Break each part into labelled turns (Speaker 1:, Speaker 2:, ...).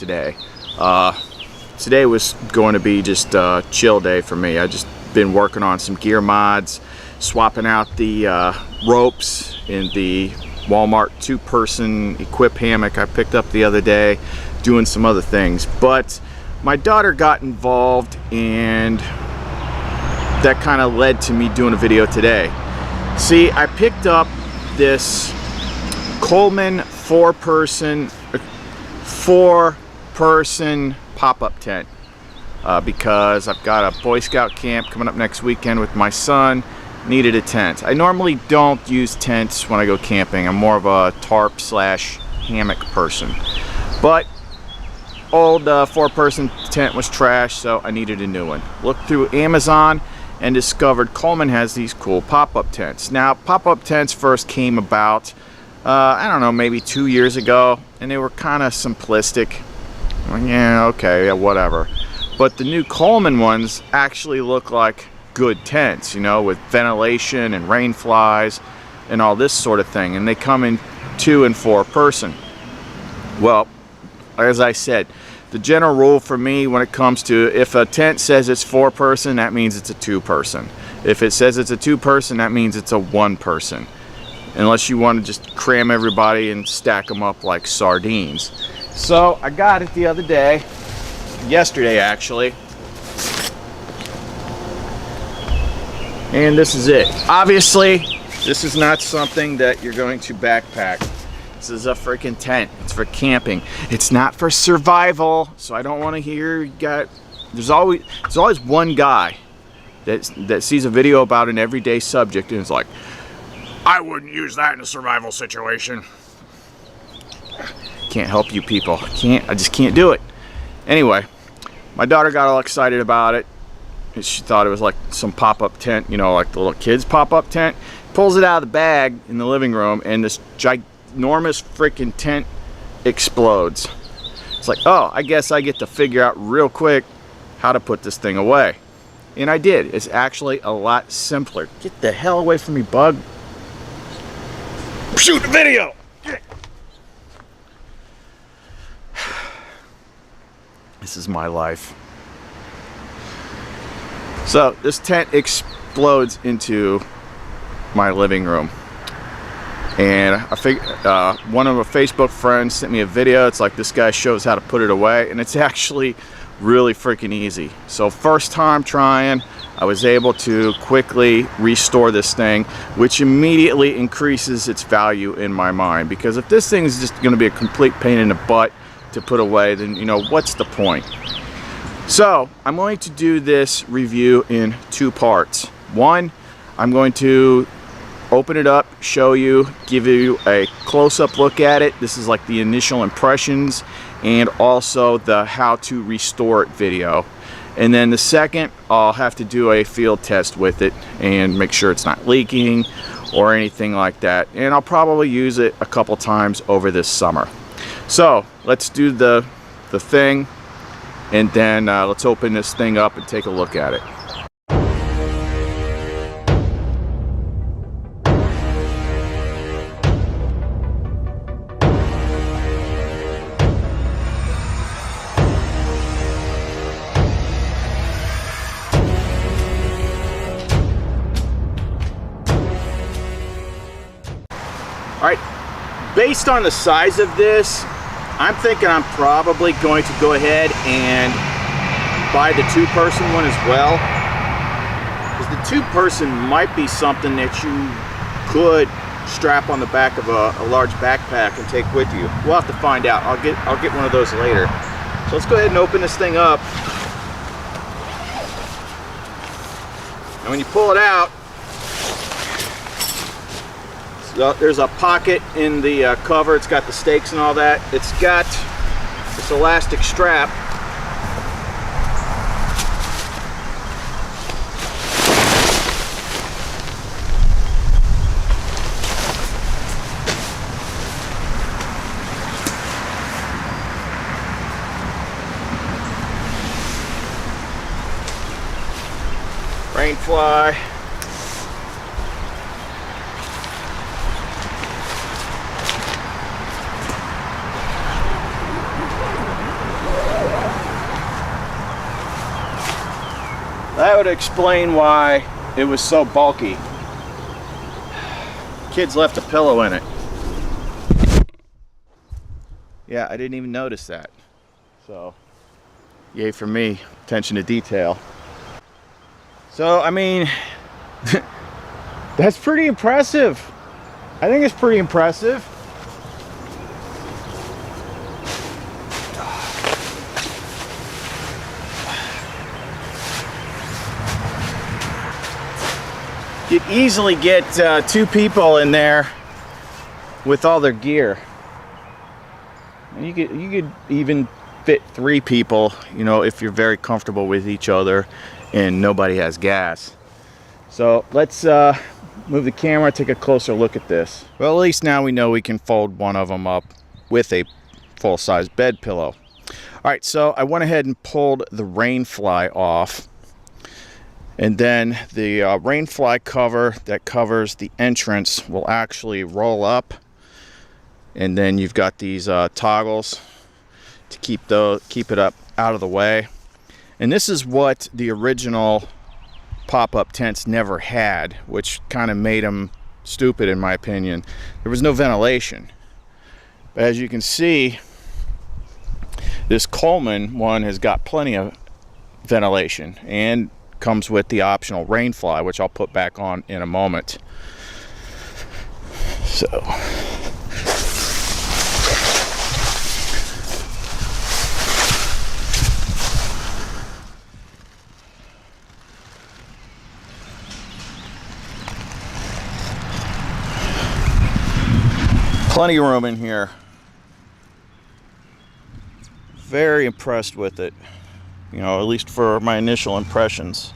Speaker 1: today. Today was going to be just a chill day for me. I just been working on some gear mods, swapping out the ropes in the Walmart 2-person equip hammock I picked up the other day, doing some other things. But my daughter got involved, and that kind of led to me doing a video today. See, I picked up this Coleman 4-person pop-up tent because I've got a Boy Scout camp coming up next weekend with my son. Needed a tent. I normally don't use tents when I go camping. I'm more of a tarp slash hammock person, but old 4-person tent was trash, so I needed a new one. Looked through Amazon and discovered Coleman has these cool pop-up tents. Now, pop-up tents first came about I don't know, maybe 2 years ago, and they were kind of simplistic. Yeah, okay, yeah, whatever. But the new Coleman ones actually look like good tents, you know, with ventilation and rain flies and all this sort of thing. And they come in 2- and 4-person. Well, as I said, the general rule for me when it comes to, if a tent says it's 4-person, that means it's a 2-person. If it says it's a 2-person, that means it's a 1-person. Unless you want to just cram everybody and stack them up like sardines. So I got it the other day, yesterday actually, and this is it. Obviously, this is not something that you're going to backpack. This is a freaking tent. It's for camping. It's not for survival. So I don't want to hear you got. There's always one guy that sees a video about an everyday subject and is like, I wouldn't use that in a survival situation. Can't help you people. I just can't do it. Anyway, my daughter got all excited about it. She thought it was like some pop-up tent, you know, like the little kids pop-up tent. Pulls it out of the bag in the living room, and this ginormous freaking tent explodes. It's like, oh, I guess I get to figure out real quick how to put this thing away. And I did. It's actually a lot simpler. Get the hell away from me, bug. Shoot the video! This is my life. So this tent explodes into my living room, and one of my Facebook friends sent me a video. It's like, this guy shows how to put it away, and it's actually really freaking easy. So first time trying, I was able to quickly restore this thing, which immediately increases its value in my mind, because if this thing is just going to be a complete pain in the butt to put away, then, you know, what's the point? So I'm going to do this review in 2 parts. One, I'm going to open it up, show you, give you a close-up look at it. This is like the initial impressions, and also the how to restore it video. And then the second, I'll have to do a field test with it and make sure it's not leaking or anything like that. And I'll probably use it a couple times over this summer. So let's do the thing, and then let's open this thing up and take a look at it. Alright, based on the size of this, I'm thinking I'm probably going to go ahead and buy the 2-person one as well. Because the 2-person might be something that you could strap on the back of a large backpack and take with you. We'll have to find out. I'll get one of those later. So let's go ahead and open this thing up. And when you pull it out, so there's a pocket in the cover. It's got the stakes and all that. It's got this elastic strap. Rain fly. Velcro to explain why it was so bulky. Kids left a pillow in it. Yeah, I didn't even notice that. So, yay for me. Attention to detail. So, I mean, that's pretty impressive. I think it's pretty impressive. You'd easily get 2 people in there with all their gear. And you could even fit 3 people, you know, if you're very comfortable with each other and nobody has gas. So let's move the camera, take a closer look at this. Well, at least now we know we can fold one of them up with a full-size bed pillow. All right, so I went ahead and pulled the rain fly off. And then the rain fly cover that covers the entrance will actually roll up. And then you've got these toggles to keep it up out of the way. And this is what the original pop-up tents never had, which kind of made them stupid in my opinion. There was no ventilation. But as you can see, this Coleman one has got plenty of ventilation and comes with the optional rain fly, which I'll put back on in a moment. So plenty of room in here. Very impressed with it. You know, at least for my initial impressions.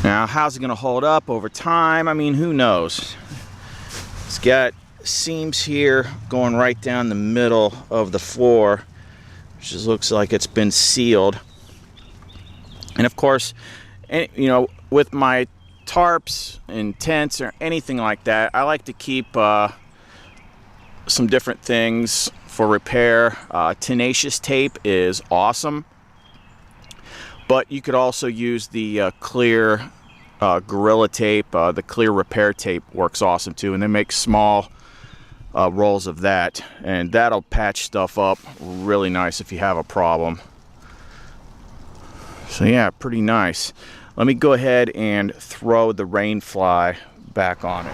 Speaker 1: Now, how's it going to hold up over time? I mean, who knows? It's got seams here going right down the middle of the floor, which just looks like it's been sealed. And of course, you know, with my tarps and tents or anything like that, I like to keep some different things for repair. Tenacious tape is awesome, but you could also use the clear Gorilla tape. The clear repair tape works awesome too, and they make small rolls of that, and that'll patch stuff up really nice if you have a problem. So yeah, pretty nice. Let me go ahead and throw the rain fly back on it.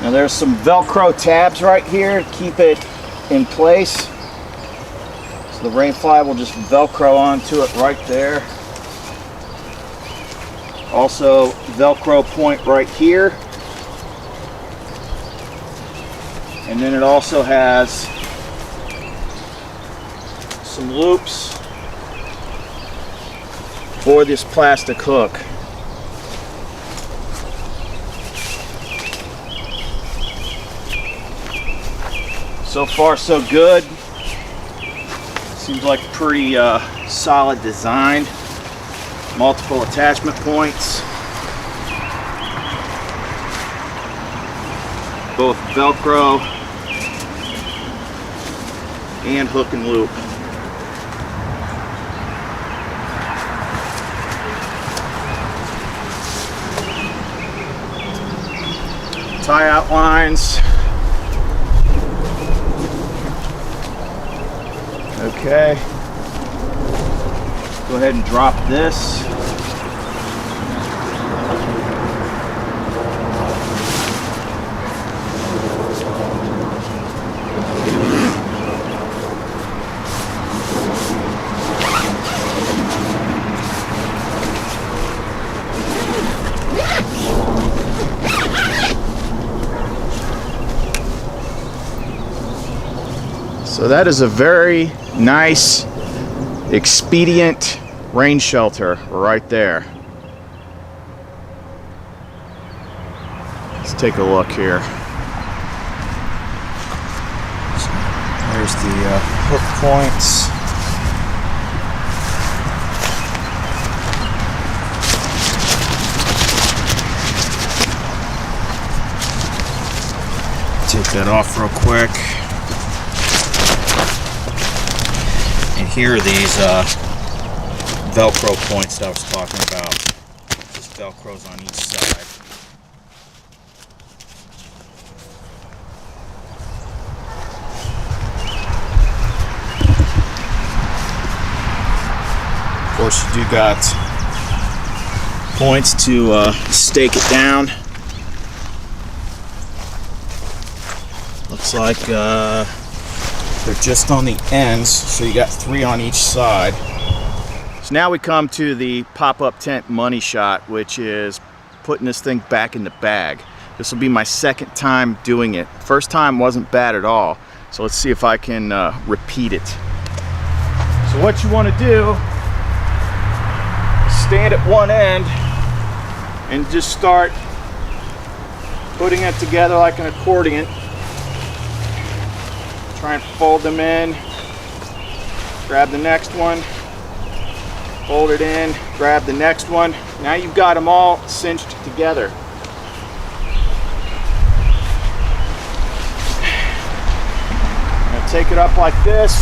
Speaker 1: Now there's some Velcro tabs right here to keep it in place. So the rain fly will just Velcro onto it right there. Also Velcro point right here. And then it also has some loops for this plastic hook. So far so good. Seems like pretty solid design. Multiple attachment points. Both Velcro and hook and loop. Tie outlines. Okay. Go ahead and drop this. So that is a very nice, expedient rain shelter right there. Let's take a look here. There's the hook points. that off real quick. And here are these Velcro points that I was talking about. Just Velcros on each side. Of course, you do got points to stake it down. Looks like they're just on the ends, so you got 3 on each side. So now we come to the pop-up tent money shot, which is putting this thing back in the bag. This will be my second time doing it. First time wasn't bad at all, so let's see if I can repeat it. So what you want to do, stand at one end and just start putting it together like an accordion. Try and fold them in, grab the next one, fold it in, grab the next one. Now you've got them all cinched together. Now take it up like this,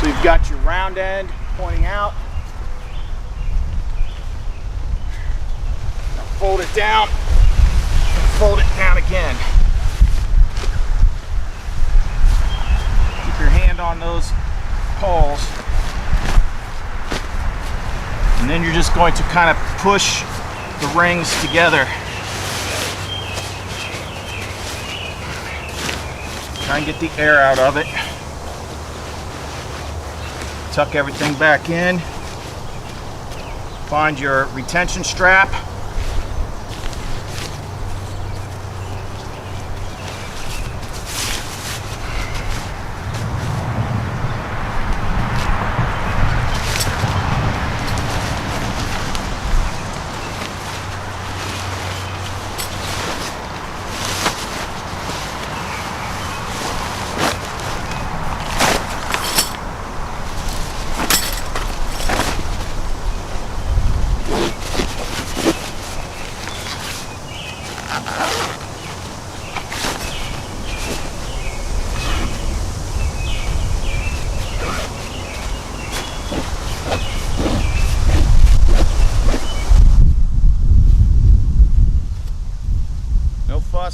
Speaker 1: so you've got your round end pointing out. Now fold it down, and fold it down again. Keep your hand on those poles. And then you're just going to kind of push the rings together. Try and get the air out of it. Tuck everything back in. Find your retention strap.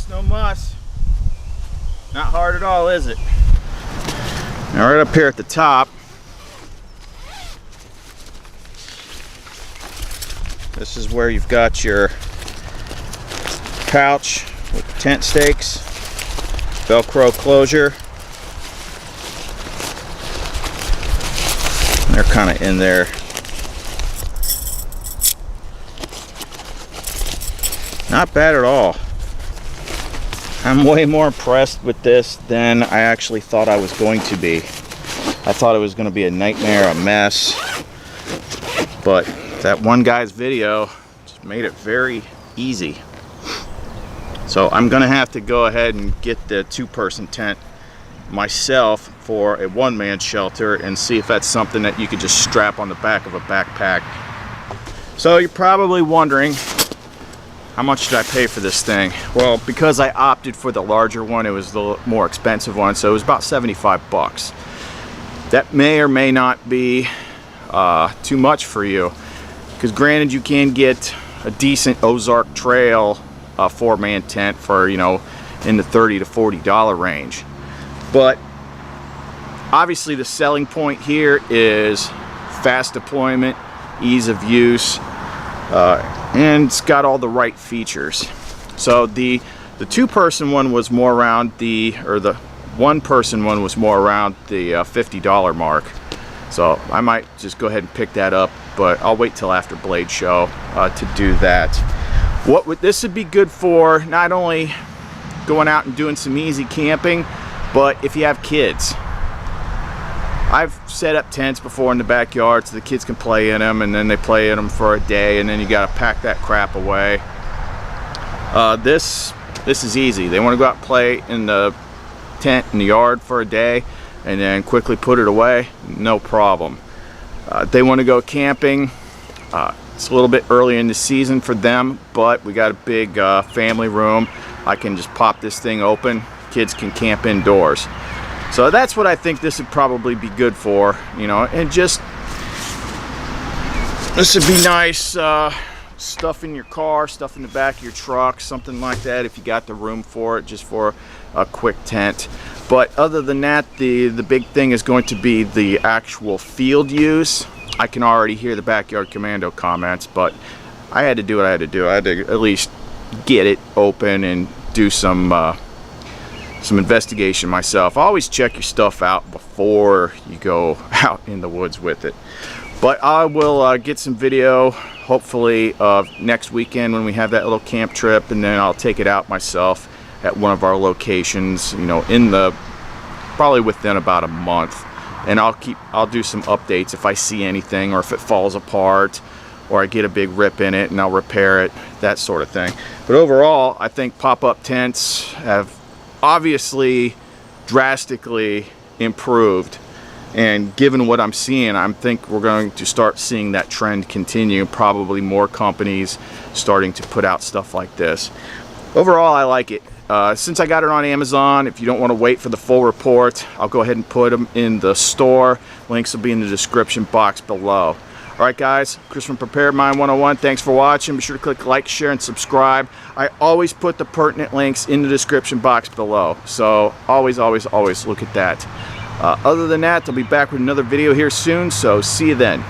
Speaker 1: No muss. Not hard at all, is it? Now right up here at the top, this is where you've got your pouch with the tent stakes, Velcro closure. They're kind of in there. Not bad at all. I'm way more impressed with this than I actually thought I was going to be. I thought it was going to be a nightmare, a mess. But that one guy's video just made it very easy. So I'm going to have to go ahead and get the 2-person tent myself for a one-man shelter and see if that's something that you could just strap on the back of a backpack. So you're probably wondering, how much did I pay for this thing? Well, because I opted for the larger one, it was the more expensive one, so it was about 75 bucks. That may or may not be too much for you, because granted, you can get a decent Ozark Trail 4-man tent for, you know, in the $30 to $40 range. But obviously the selling point here is fast deployment, ease of use, and it's got all the right features. So the 2-person one was more around the 1-person one was more around the $50 mark. So I might just go ahead and pick that up, but I'll wait till after Blade Show to do that. This would be good for, not only going out and doing some easy camping, but if you have kids. I've set up tents before in the backyard so the kids can play in them, and then they play in them for a day, and then you got to pack that crap away. This is easy. They want to go out and play in the tent in the yard for a day and then quickly put it away, no problem. They want to go camping. It's a little bit early in the season for them, but we got a big family room. I can just pop this thing open, kids can camp indoors. So that's what I think this would probably be good for, you know, and just, this would be nice, stuff in your car, stuff in the back of your truck, something like that if you got the room for it, just for a quick tent. But other than that, the big thing is going to be the actual field use. I can already hear the Backyard Commando comments, but I had to do what I had to do. I had to at least get it open and do some investigation myself. Always check your stuff out before you go out in the woods with it. But I will get some video hopefully of next weekend when we have that little camp trip, and then I'll take it out myself at one of our locations, you know, probably within about a month. And I'll do some updates if I see anything, or if it falls apart, or I get a big rip in it and I'll repair it, that sort of thing. But overall, I think pop-up tents have obviously drastically improved, and given what I'm seeing, I think we're going to start seeing that trend continue. Probably more companies starting to put out stuff like this. Overall, I like it. Since I got it on Amazon, if you don't want to wait for the full report, I'll go ahead and put them in the store. Links will be in the description box below. Alright guys, Chris from Preparedmind101. Thanks for watching. Be sure to click like, share, and subscribe. I always put the pertinent links in the description box below. So always look at that. Other than that, I'll be back with another video here soon, so see you then.